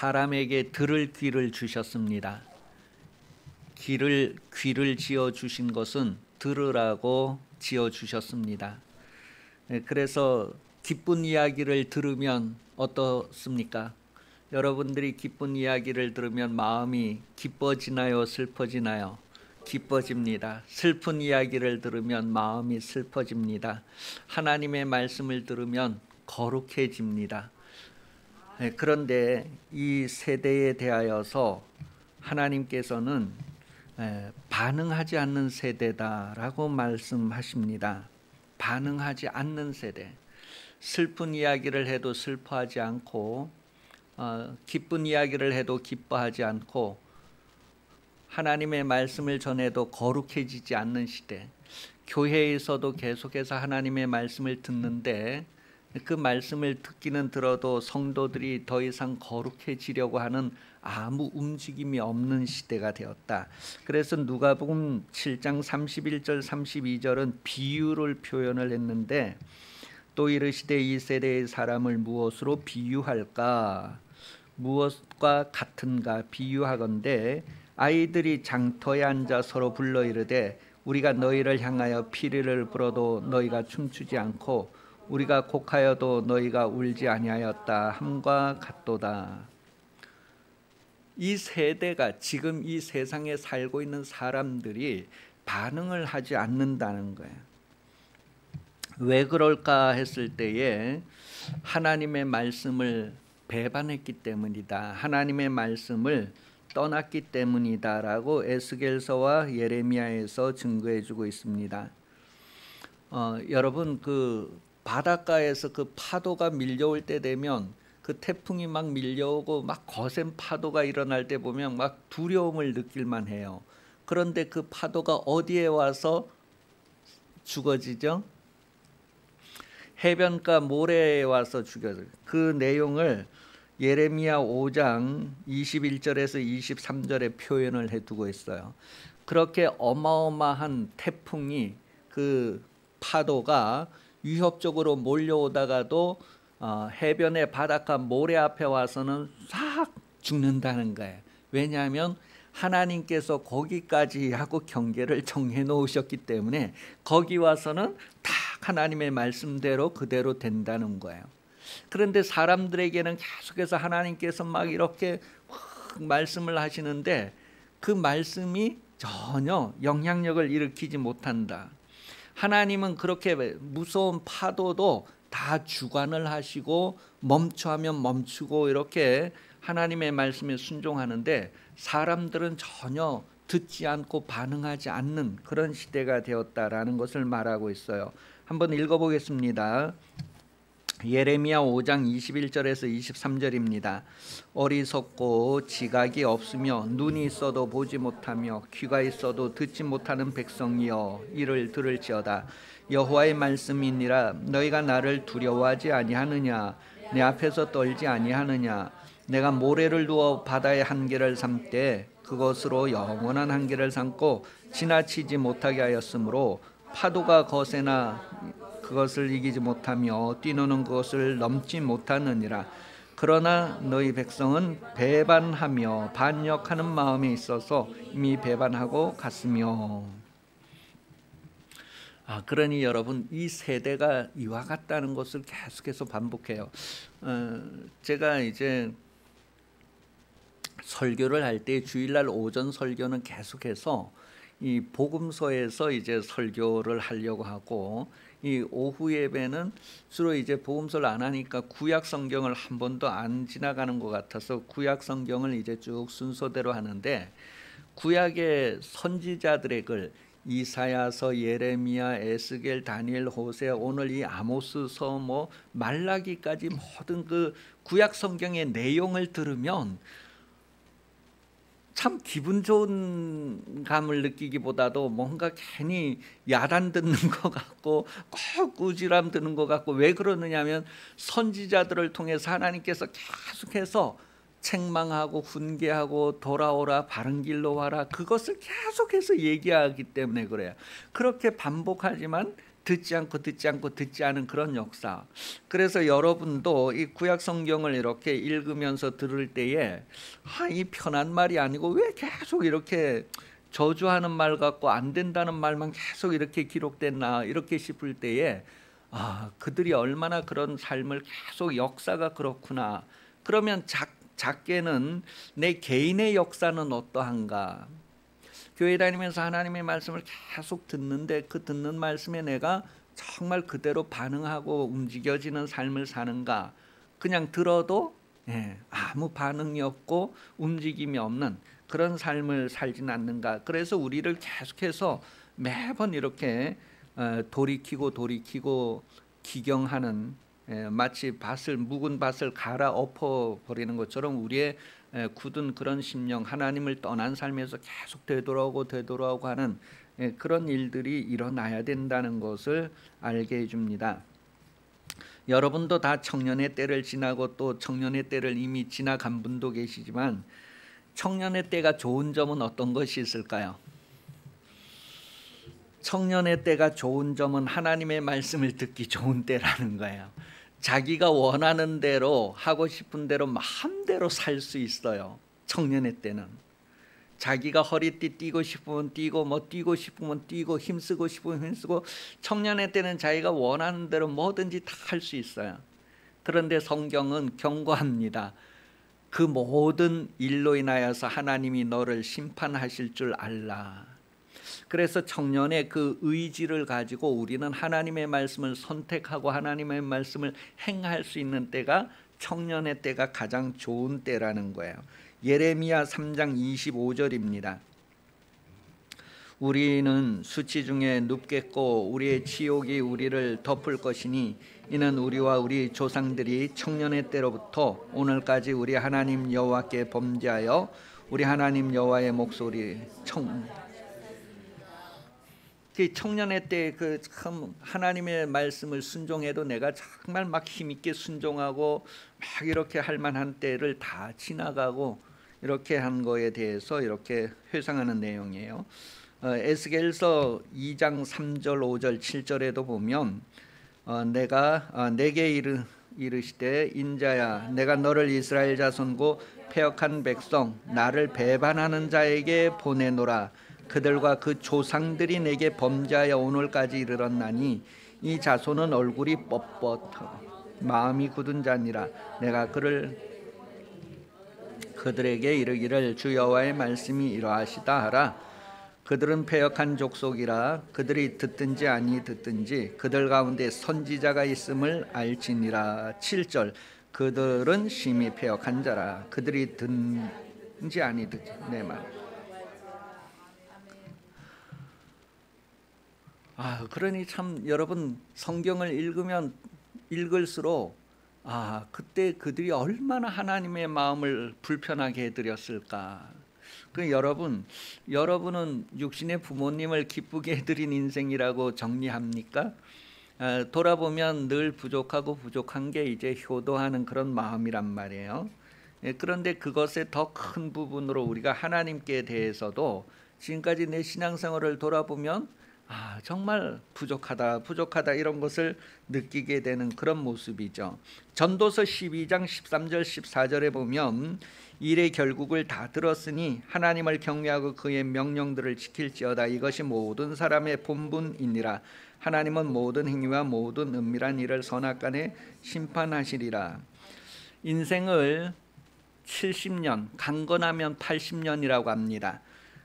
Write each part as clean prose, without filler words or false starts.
사람에게 들을 귀를 주셨습니다. 귀를 지어 주신 것은 들으라고 지어 주셨습니다. 그래서 기쁜 이야기를 들으면 어떻습니까? 여러분들이 기쁜 이야기를 들으면 마음이 기뻐지나요? 슬퍼지나요? 기뻐집니다. 슬픈 이야기를 들으면 마음이 슬퍼집니다. 하나님의 말씀을 들으면 거룩해집니다. 그런데 이 세대에 대하여서 하나님께서는 반응하지 않는 세대다라고 말씀하십니다. 반응하지 않는 세대. 슬픈 이야기를 해도 슬퍼하지 않고 기쁜 이야기를 해도 기뻐하지 않고 하나님의 말씀을 전해도 거룩해지지 않는 시대. 교회에서도 계속해서 하나님의 말씀을 듣는데 그 말씀을 듣기는 들어도 성도들이 더 이상 거룩해지려고 하는 아무 움직임이 없는 시대가 되었다. 그래서 누가복음 7장 31절 32절은 비유를 표현을 했는데 또 이르시되 이 세대의 사람을 무엇으로 비유할까? 무엇과 같은가 비유하건대 아이들이 장터에 앉아 서로 불러 이르되 우리가 너희를 향하여 피리를 불어도 너희가 춤추지 않고 우리가 곡하여도 너희가 울지 아니하였다 함과 같도다. 이 세대가 지금 이 세상에 살고 있는 사람들이 반응을 하지 않는다는 거예요. 왜 그럴까 했을 때에 하나님의 말씀을 배반했기 때문이다. 하나님의 말씀을 떠났기 때문이다라고 에스겔서와 예레미야에서 증거해주고 있습니다. 여러분 그 바닷가에서 그 파도가 밀려올 때 되면 그 태풍이 막 밀려오고 막 거센 파도가 일어날 때 보면 막 두려움을 느낄만 해요. 그런데 그 파도가 어디에 와서 죽어지죠? 해변가 모래에 와서 죽어져요. 그 내용을 예레미야 5장 21절에서 23절에 표현을 해두고 있어요. 그렇게 어마어마한 태풍이 그 파도가 위협적으로 몰려오다가도 해변의 바닷가 모래 앞에 와서는 싹 죽는다는 거예요. 왜냐하면 하나님께서 거기까지 하고 경계를 정해 놓으셨기 때문에 거기 와서는 딱 하나님의 말씀대로 그대로 된다는 거예요. 그런데 사람들에게는 계속해서 하나님께서 막 이렇게 말씀을 하시는데 그 말씀이 전혀 영향력을 일으키지 못한다. 하나님은 그렇게 무서운 파도도 다 주관을 하시고 멈춰하면 멈추고 이렇게 하나님의 말씀에 순종하는데 사람들은 전혀 듣지 않고 반응하지 않는 그런 시대가 되었다라는 것을 말하고 있어요. 한번 읽어보겠습니다. 예레미야 5장 21절에서 23절입니다. 어리석고 지각이 없으며 눈이 있어도 보지 못하며 귀가 있어도 듣지 못하는 백성이여 이를 들을지어다. 여호와의 말씀이니라. 너희가 나를 두려워하지 아니하느냐? 내 앞에서 떨지 아니하느냐? 내가 모래를 두어 바다의 한계를 삼되 그것으로 영원한 한계를 삼고 지나치지 못하게 하였으므로 파도가 거세나 그것을 이기지 못하며 뛰노는 그것을 넘지 못하느니라. 그러나 너희 백성은 배반하며 반역하는 마음이 있어서 이미 배반하고 갔으며. 그러니 여러분 이 세대가 이와 같다는 것을 계속해서 반복해요. 제가 이제 설교를 할 때 주일날 오전 설교는 계속해서 이 복음서에서 이제 설교를 하려고 하고 이 오후 예배는 주로 이제 복음서를 안 하니까 구약 성경을 한 번도 안 지나가는 것 같아서 구약 성경을 이제 쭉 순서대로 하는데 구약의 선지자들의 글 이사야서, 예레미야, 에스겔, 다니엘, 호세, 오늘 이 아모스서, 뭐 말라기까지 모든 그 구약 성경의 내용을 들으면 참 기분 좋은 감을 느끼기보다도 뭔가 괜히 야단 듣는 것 같고 꼭 꾸지람 드는 것 같고 왜 그러느냐면 선지자들을 통해서 하나님께서 계속해서 책망하고 훈계하고 돌아오라 바른 길로 와라 그것을 계속해서 얘기하기 때문에 그래요. 그렇게 반복하지만 듣지 않은 그런 역사. 그래서 여러분도 이 구약 성경을 이렇게 읽으면서 들을 때에 이 편한 말이 아니고 왜 계속 이렇게 저주하는 말 같고 안 된다는 말만 계속 이렇게 기록됐나 이렇게 싶을 때에 그들이 얼마나 그런 삶을 계속 역사가 그렇구나. 그러면 작게는 내 개인의 역사는 어떠한가. 교회 다니면서 하나님의 말씀을 계속 듣는데 그 듣는 말씀에 내가 정말 그대로 반응하고 움직여지는 삶을 사는가. 그냥 들어도 아무 반응이 없고 움직임이 없는 그런 삶을 살진 않는가. 그래서 우리를 계속해서 매번 이렇게 돌이키고 기경하는, 마치 묵은 밭을 갈아 엎어버리는 것처럼 우리의 굳은 그런 심령, 하나님을 떠난 삶에서 계속 되돌아오고 하는 그런 일들이 일어나야 된다는 것을 알게 해줍니다. 여러분도 다 청년의 때를 지나고 또 청년의 때를 이미 지나간 분도 계시지만 청년의 때가 좋은 점은 어떤 것이 있을까요? 청년의 때가 좋은 점은 하나님의 말씀을 듣기 좋은 때라는 거예요. 자기가 원하는 대로 하고 싶은 대로 마음대로 살 수 있어요. 청년의 때는 자기가 허리띠 뛰고 싶으면 뛰고 뛰고 싶으면 뛰고 힘쓰고 싶으면 힘쓰고 청년의 때는 자기가 원하는 대로 뭐든지 다 할 수 있어요. 그런데 성경은 경고합니다. 그 모든 일로 인하여서 하나님이 너를 심판하실 줄 알라. 그래서 청년의 그 의지를 가지고 우리는 하나님의 말씀을 선택하고 하나님의 말씀을 행할 수 있는 때가 청년의 때가 가장 좋은 때라는 거예요. 예레미야 3장 25절입니다. 우리는 수치 중에 눕겠고 우리의 치욕이 우리를 덮을 것이니 이는 우리와 우리 조상들이 청년의 때로부터 오늘까지 우리 하나님 여호와께 범죄하여 우리 하나님 여호와의 목소리 청년의 때 참 하나님의 말씀을 순종해도 내가 정말 막 힘있게 순종하고 막 이렇게 할 만한 때를 다 지나가고 이렇게 한 거에 대해서 이렇게 회상하는 내용이에요. 에스겔서 2장 3절 5절 7절에도 보면 내가 내게 이르시되 인자야 내가 너를 이스라엘 자손고 패역한 백성 나를 배반하는 자에게 보내노라. 그들과 그 조상들이 내게 범죄하여 오늘까지 이르렀나니 이 자손은 얼굴이 뻣뻣하고 마음이 굳은 자니라. 내가 그들에게 이르기를 주 여호와의 말씀이 이러하시다 하라. 그들은 패역한 족속이라 그들이 듣든지 아니 듣든지 그들 가운데 선지자가 있음을 알지니라. 7절 그들은 심히 패역한 자라 그들이 듣든지 아니 듣든지 내 말. 그러니 참 여러분 성경을 읽을수록 그때 그들이 얼마나 하나님의 마음을 불편하게 해드렸을까. 여러분은 육신의 부모님을 기쁘게 해드린 인생이라고 정리합니까? 돌아보면 늘 부족하고 부족한 게 이제 효도하는 그런 마음이란 말이에요. 그런데 그것의 더 큰 부분으로 우리가 하나님께 대해서도 지금까지 내 신앙생활을 돌아보면 정말 부족하다 이런 것을 느끼게 되는 그런 모습이죠. 전도서 12장 13절 14절에 보면 일의 결국을 다 들었으니 하나님을 경외하고 그의 명령들을 지킬지어다. 이것이 모든 사람의 본분이니라. 하나님은 모든 행위와 모든 은밀한 일을 선악간에 심판하시리라. 인생을 70년, 강건하면 80년이라고 합니다.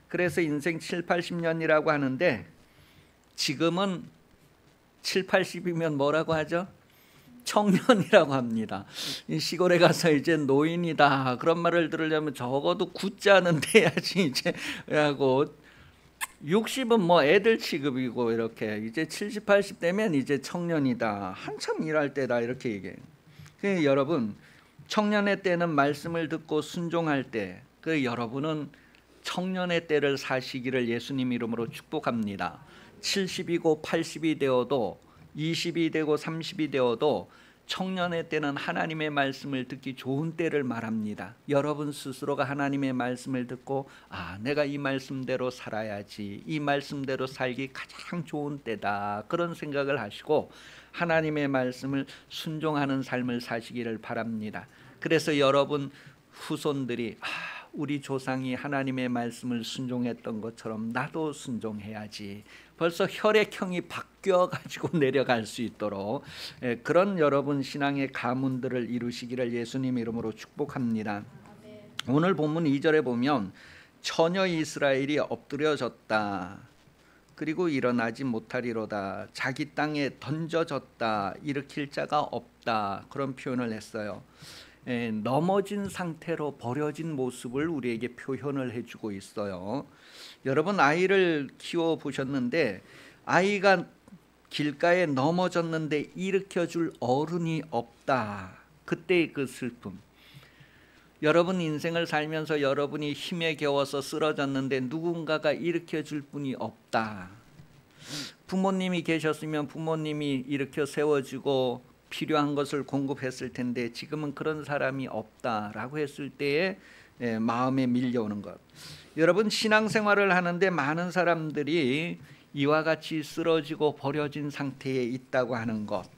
그래서 인생 7, 80년이라고 하는데 지금은 7, 80이면 뭐라고 하죠? 청년이라고 합니다. 이 시골에 가서 이제 노인이다 그런 말을 들으려면 적어도 굳지 않은 데야지 이제 하고 60은 뭐 애들 취급이고 이렇게 이제 70, 80 되면 이제 청년이다 한참 일할 때다 이렇게 얘기해요. 그러니까 여러분 청년의 때는 말씀을 듣고 순종할 때 여러분은 청년의 때를 사시기를 예수님 이름으로 축복합니다. 70이고 80이 되어도 20이 되고 30이 되어도 청년의 때는 하나님의 말씀을 듣기 좋은 때를 말합니다. 여러분 스스로가 하나님의 말씀을 듣고 내가 이 말씀대로 살아야지, 이 말씀대로 살기 가장 좋은 때다, 그런 생각을 하시고 하나님의 말씀을 순종하는 삶을 사시기를 바랍니다. 그래서 여러분 후손들이 우리 조상이 하나님의 말씀을 순종했던 것처럼 나도 순종해야지, 벌써 혈액형이 바뀌어가지고 내려갈 수 있도록 그런 여러분 신앙의 가문들을 이루시기를 예수님 이름으로 축복합니다. 오늘 본문 2절에 보면 처녀 이스라엘이 엎드려졌다, 그리고 일어나지 못하리로다, 자기 땅에 던져졌다, 일으킬 자가 없다, 그런 표현을 했어요. 넘어진 상태로 버려진 모습을 우리에게 표현을 해주고 있어요. 여러분 아이를 키워보셨는데 아이가 길가에 넘어졌는데 일으켜줄 어른이 없다, 그때의 그 슬픔. 여러분 인생을 살면서 여러분이 힘에 겨워서 쓰러졌는데 누군가가 일으켜줄 분이 없다. 부모님이 계셨으면 부모님이 일으켜 세워주고 필요한 것을 공급했을 텐데 지금은 그런 사람이 없다라고 했을 때에 마음에 밀려오는 것. 여러분 신앙생활을 하는데 많은 사람들이 이와 같이 쓰러지고 버려진 상태에 있다고 하는 것.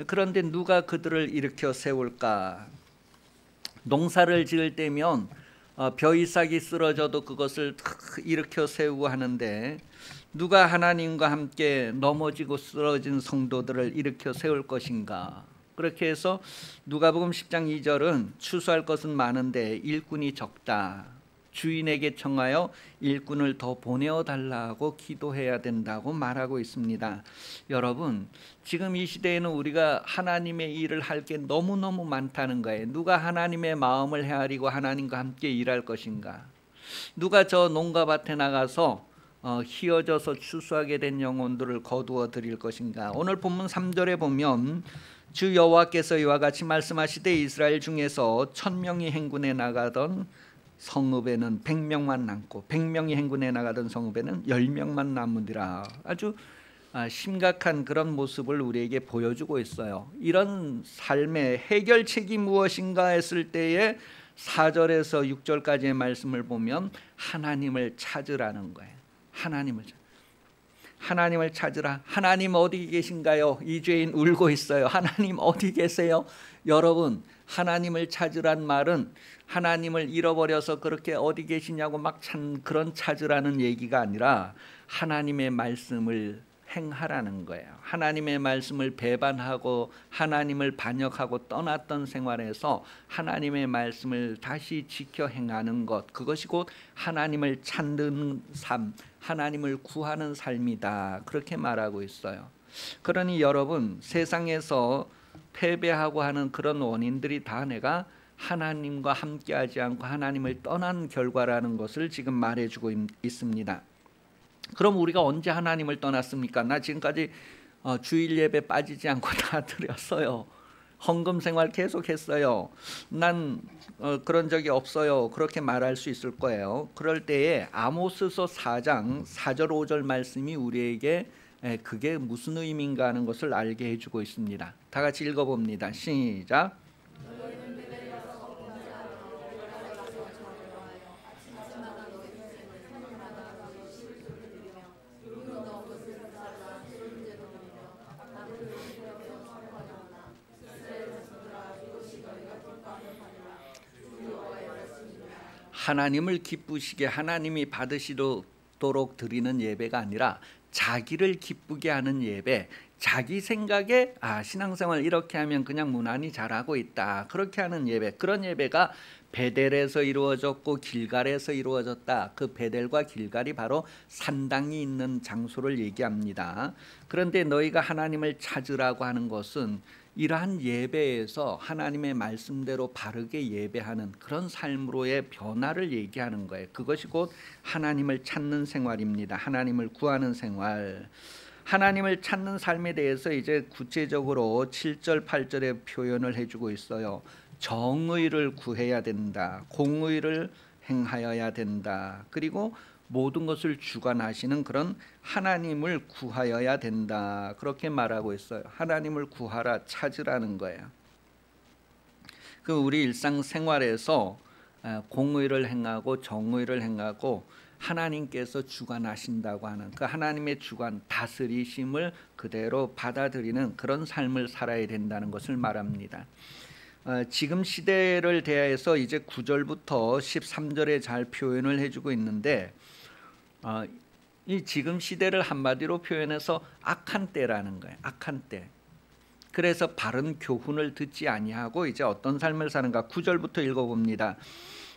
그런데 누가 그들을 일으켜 세울까? 농사를 지을 때면 벼이삭이 쓰러져도 그것을 일으켜 세우고 하는데 누가 하나님과 함께 넘어지고 쓰러진 성도들을 일으켜 세울 것인가? 그렇게 해서 누가복음 10장 2절은 추수할 것은 많은데 일꾼이 적다, 주인에게 청하여 일꾼을 더 보내어 달라고 기도해야 된다고 말하고 있습니다. 여러분 지금 이 시대에는 우리가 하나님의 일을 할 게 너무너무 많다는 거예요. 누가 하나님의 마음을 헤아리고 하나님과 함께 일할 것인가? 누가 저 농가밭에 나가서 휘어져서 추수하게 된 영혼들을 거두어 드릴 것인가? 오늘 본문 3절에 보면 주 여호와께서 이와 같이 말씀하시되 이스라엘 중에서 1000명이 행군에 나가던 성읍에는 100명만 남고 100명이 행군에 나가던 성읍에는 10명만 남으리라. 아주 심각한 그런 모습을 우리에게 보여주고 있어요. 이런 삶의 해결책이 무엇인가 했을 때에 4절에서 6절까지의 말씀을 보면 하나님을 찾으라는 거예요. 하나님을 찾으라. 하나님 어디 계신가요? 이 죄인 울고 있어요. 하나님 어디 계세요? 여러분 하나님을 찾으란 말은 하나님을 잃어버려서 그렇게 어디 계시냐고 막 그런 찾으라는 얘기가 아니라 하나님의 말씀을 행하라는 거예요. 하나님의 말씀을 배반하고 하나님을 반역하고 떠났던 생활에서 하나님의 말씀을 다시 지켜 행하는 것, 그것이 곧 하나님을 찾는 삶, 하나님을 구하는 삶이다, 그렇게 말하고 있어요. 그러니 여러분 세상에서 패배하고 하는 그런 원인들이 다 내가 하나님과 함께하지 않고 하나님을 떠난 결과라는 것을 지금 말해주고 있습니다. 그럼 우리가 언제 하나님을 떠났습니까? 나 지금까지 주일 예배 빠지지 않고 다 드렸어요. 헌금 생활 계속했어요. 난 그런 적이 없어요. 그렇게 말할 수 있을 거예요. 그럴 때에 아모스서 4장 4절 5절 말씀이 우리에게 그게 무슨 의미인가 하는 것을 알게 해주고 있습니다. 다 같이 읽어봅니다. 시작. 하나님을 기쁘시게 하나님이 받으시도록 드리는 예배가 아니라 자기를 기쁘게 하는 예배, 자기 생각에 신앙생활 이렇게 하면 그냥 무난히 잘하고 있다, 그렇게 하는 예배, 그런 예배가 베델에서 이루어졌고 길갈에서 이루어졌다. 그 베델과 길갈이 바로 산당이 있는 장소를 얘기합니다. 그런데 너희가 하나님을 찾으라고 하는 것은 이러한 예배에서 하나님의 말씀대로 바르게 예배하는 그런 삶으로의 변화를 얘기하는 거예요. 그것이 곧 하나님을 찾는 생활입니다. 하나님을 구하는 생활. 하나님을 찾는 삶에 대해서 이제 구체적으로 7절 8절에 표현을 해주고 있어요. 정의를 구해야 된다, 공의를 행하여야 된다, 그리고 모든 것을 주관하시는 그런 하나님을 구하여야 된다. 그렇게 말하고 있어요. 하나님을 구하라, 찾으라는 거예요. 그 우리 일상생활에서 공의를 행하고 정의를 행하고 하나님께서 주관하신다고 하는 그 하나님의 주관, 다스리심을 그대로 받아들이는 그런 삶을 살아야 된다는 것을 말합니다. 지금 시대를 대하여서 이제 9절부터 13절에 잘 표현을 해주고 있는데, 이 지금 시대를 한마디로 표현해서 악한 때라는 거예요. 악한 때. 그래서 바른 교훈을 듣지 아니하고 이제 어떤 삶을 사는가. 9절부터 읽어봅니다.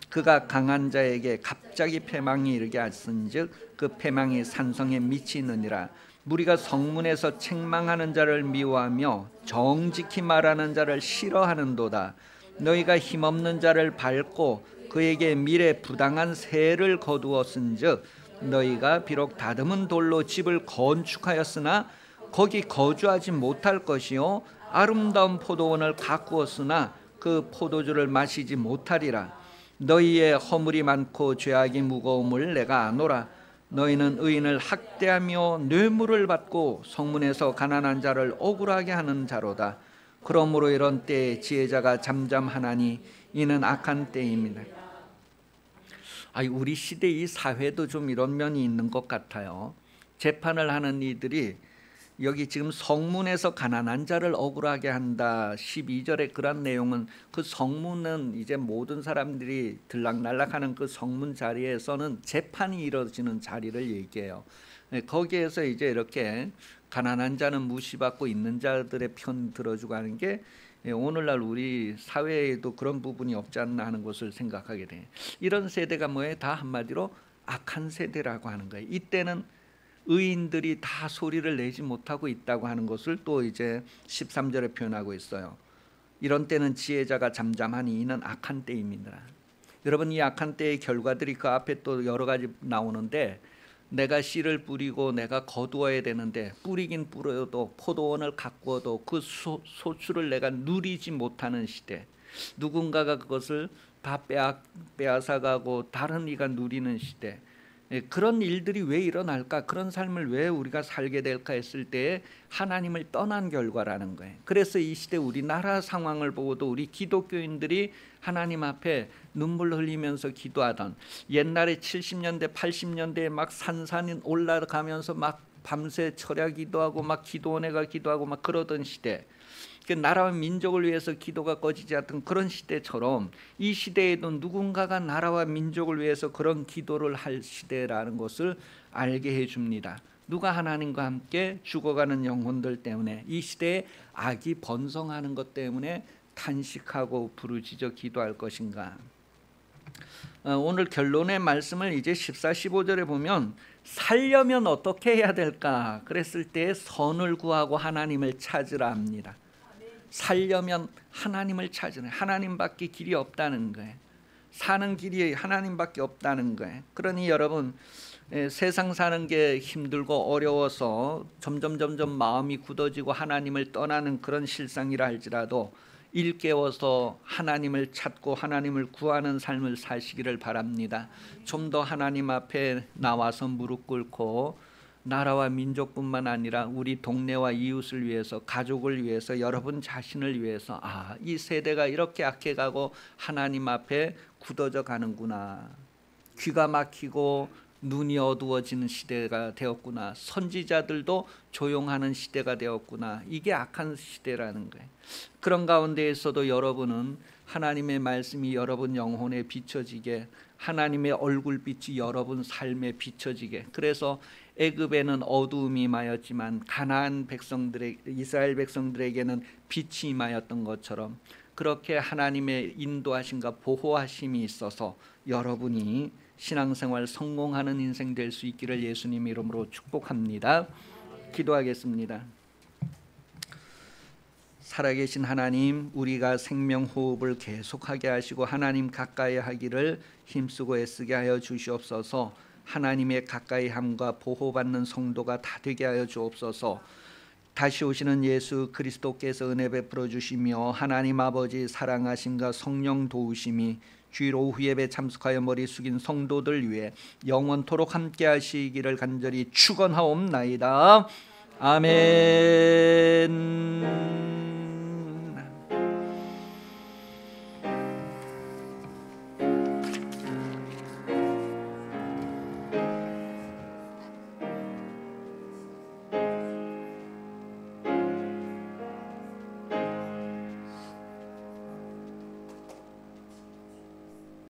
그가 강한 자에게 갑자기 패망이 이르게 하신즉 그 패망이 산성에 미치느니라. 무리가 성문에서 책망하는 자를 미워하며 정직히 말하는 자를 싫어하는도다. 너희가 힘없는 자를 밟고 그에게 미래 부당한 세를 거두었은즉 너희가 비록 다듬은 돌로 집을 건축하였으나 거기 거주하지 못할 것이요 아름다운 포도원을 가꾸었으나 그 포도주를 마시지 못하리라. 너희의 허물이 많고 죄악이 무거움을 내가 아노라. 너희는 의인을 학대하며 뇌물을 받고 성문에서 가난한 자를 억울하게 하는 자로다. 그러므로 이런 때에 지혜자가 잠잠하나니 이는 악한 때입니다. 우리 시대 이 사회도 좀 이런 면이 있는 것 같아요. 재판을 하는 이들이 여기 지금 성문에서 가난한 자를 억울하게 한다 12절의 그런 내용은, 그 성문은 이제 모든 사람들이 들락날락하는 그 성문 자리에서는 재판이 이루어지는 자리를 얘기해요. 거기에서 이제 이렇게 가난한 자는 무시받고 있는 자들의 편 들어주고 하는 게 오늘날 우리 사회에도 그런 부분이 없지 않나 하는 것을 생각하게 돼요. 이런 세대가 뭐예요? 다 한마디로 악한 세대라고 하는 거예요. 이때는 의인들이 다 소리를 내지 못하고 있다고 하는 것을 또 이제 13절에 표현하고 있어요. 이런 때는 지혜자가 잠잠하니 이는 악한 때입니다. 여러분, 이 악한 때의 결과들이 그 앞에 또 여러 가지 나오는데, 내가 씨를 뿌리고 내가 거두어야 되는데 뿌리긴 뿌려도 포도원을 가꾸어도 그 소출을 내가 누리지 못하는 시대, 누군가가 그것을 다 빼앗아가고 다른 이가 누리는 시대, 그런 일들이 왜 일어날까? 그런 삶을 왜 우리가 살게 될까 했을 때에 하나님을 떠난 결과라는 거예요. 그래서 이 시대 우리나라 상황을 보고도 우리 기독교인들이 하나님 앞에 눈물 흘리면서 기도하던, 옛날에 70년대 80년대에 막 산산이 올라가면서 막 밤새 철야 기도하고 막 기도원에 가 기도하고 막 그러던 시대, 그 나라와 민족을 위해서 기도가 꺼지지 않던 그런 시대처럼 이 시대에도 누군가가 나라와 민족을 위해서 그런 기도를 할 시대라는 것을 알게 해줍니다. 누가 하나님과 함께 죽어가는 영혼들 때문에, 이 시대에 악이 번성하는 것 때문에 탄식하고 부르짖어 기도할 것인가. 오늘 결론의 말씀을 이제 14, 15절에 보면 살려면 어떻게 해야 될까? 그랬을 때 선을 구하고 하나님을 찾으라 합니다. 살려면 하나님을 찾으라. 하나님밖에 길이 없다는 거예요. 사는 길이 하나님밖에 없다는 거예요. 그러니 여러분, 세상 사는 게 힘들고 어려워서 점점 마음이 굳어지고 하나님을 떠나는 그런 실상이라 할지라도 일깨워서 하나님을 찾고 하나님을 구하는 삶을 사시기를 바랍니다. 좀 더 하나님 앞에 나와서 무릎 꿇고 나라와 민족뿐만 아니라 우리 동네와 이웃을 위해서, 가족을 위해서, 여러분 자신을 위해서, 이 세대가 이렇게 악해가고 하나님 앞에 굳어져 가는구나, 귀가 막히고 눈이 어두워지는 시대가 되었구나, 선지자들도 조용하는 시대가 되었구나, 이게 악한 시대라는 거예요. 그런 가운데에서도 여러분은 하나님의 말씀이 여러분 영혼에 비춰지게, 하나님의 얼굴빛이 여러분 삶에 비춰지게, 그래서 애굽에는 어두움이 임하였지만 가나안 백성들의, 이스라엘 백성들에게는 빛이 임하였던 것처럼 그렇게 하나님의 인도하심과 보호하심이 있어서 여러분이 신앙생활 성공하는 인생 될 수 있기를 예수님 이름으로 축복합니다. 기도하겠습니다. 살아계신 하나님, 우리가 생명호흡을 계속하게 하시고 하나님 가까이 하기를 힘쓰고 애쓰게 하여 주시옵소서. 하나님의 가까이함과 보호받는 성도가 다 되게 하여 주옵소서. 다시 오시는 예수 그리스도께서 은혜 베풀어 주시며 하나님 아버지 사랑하심과 성령 도우심이 주일 오후 예배 참석하여 머리 숙인 성도들 위해 영원토록 함께 하시기를 간절히 축원하옵나이다. 아멘.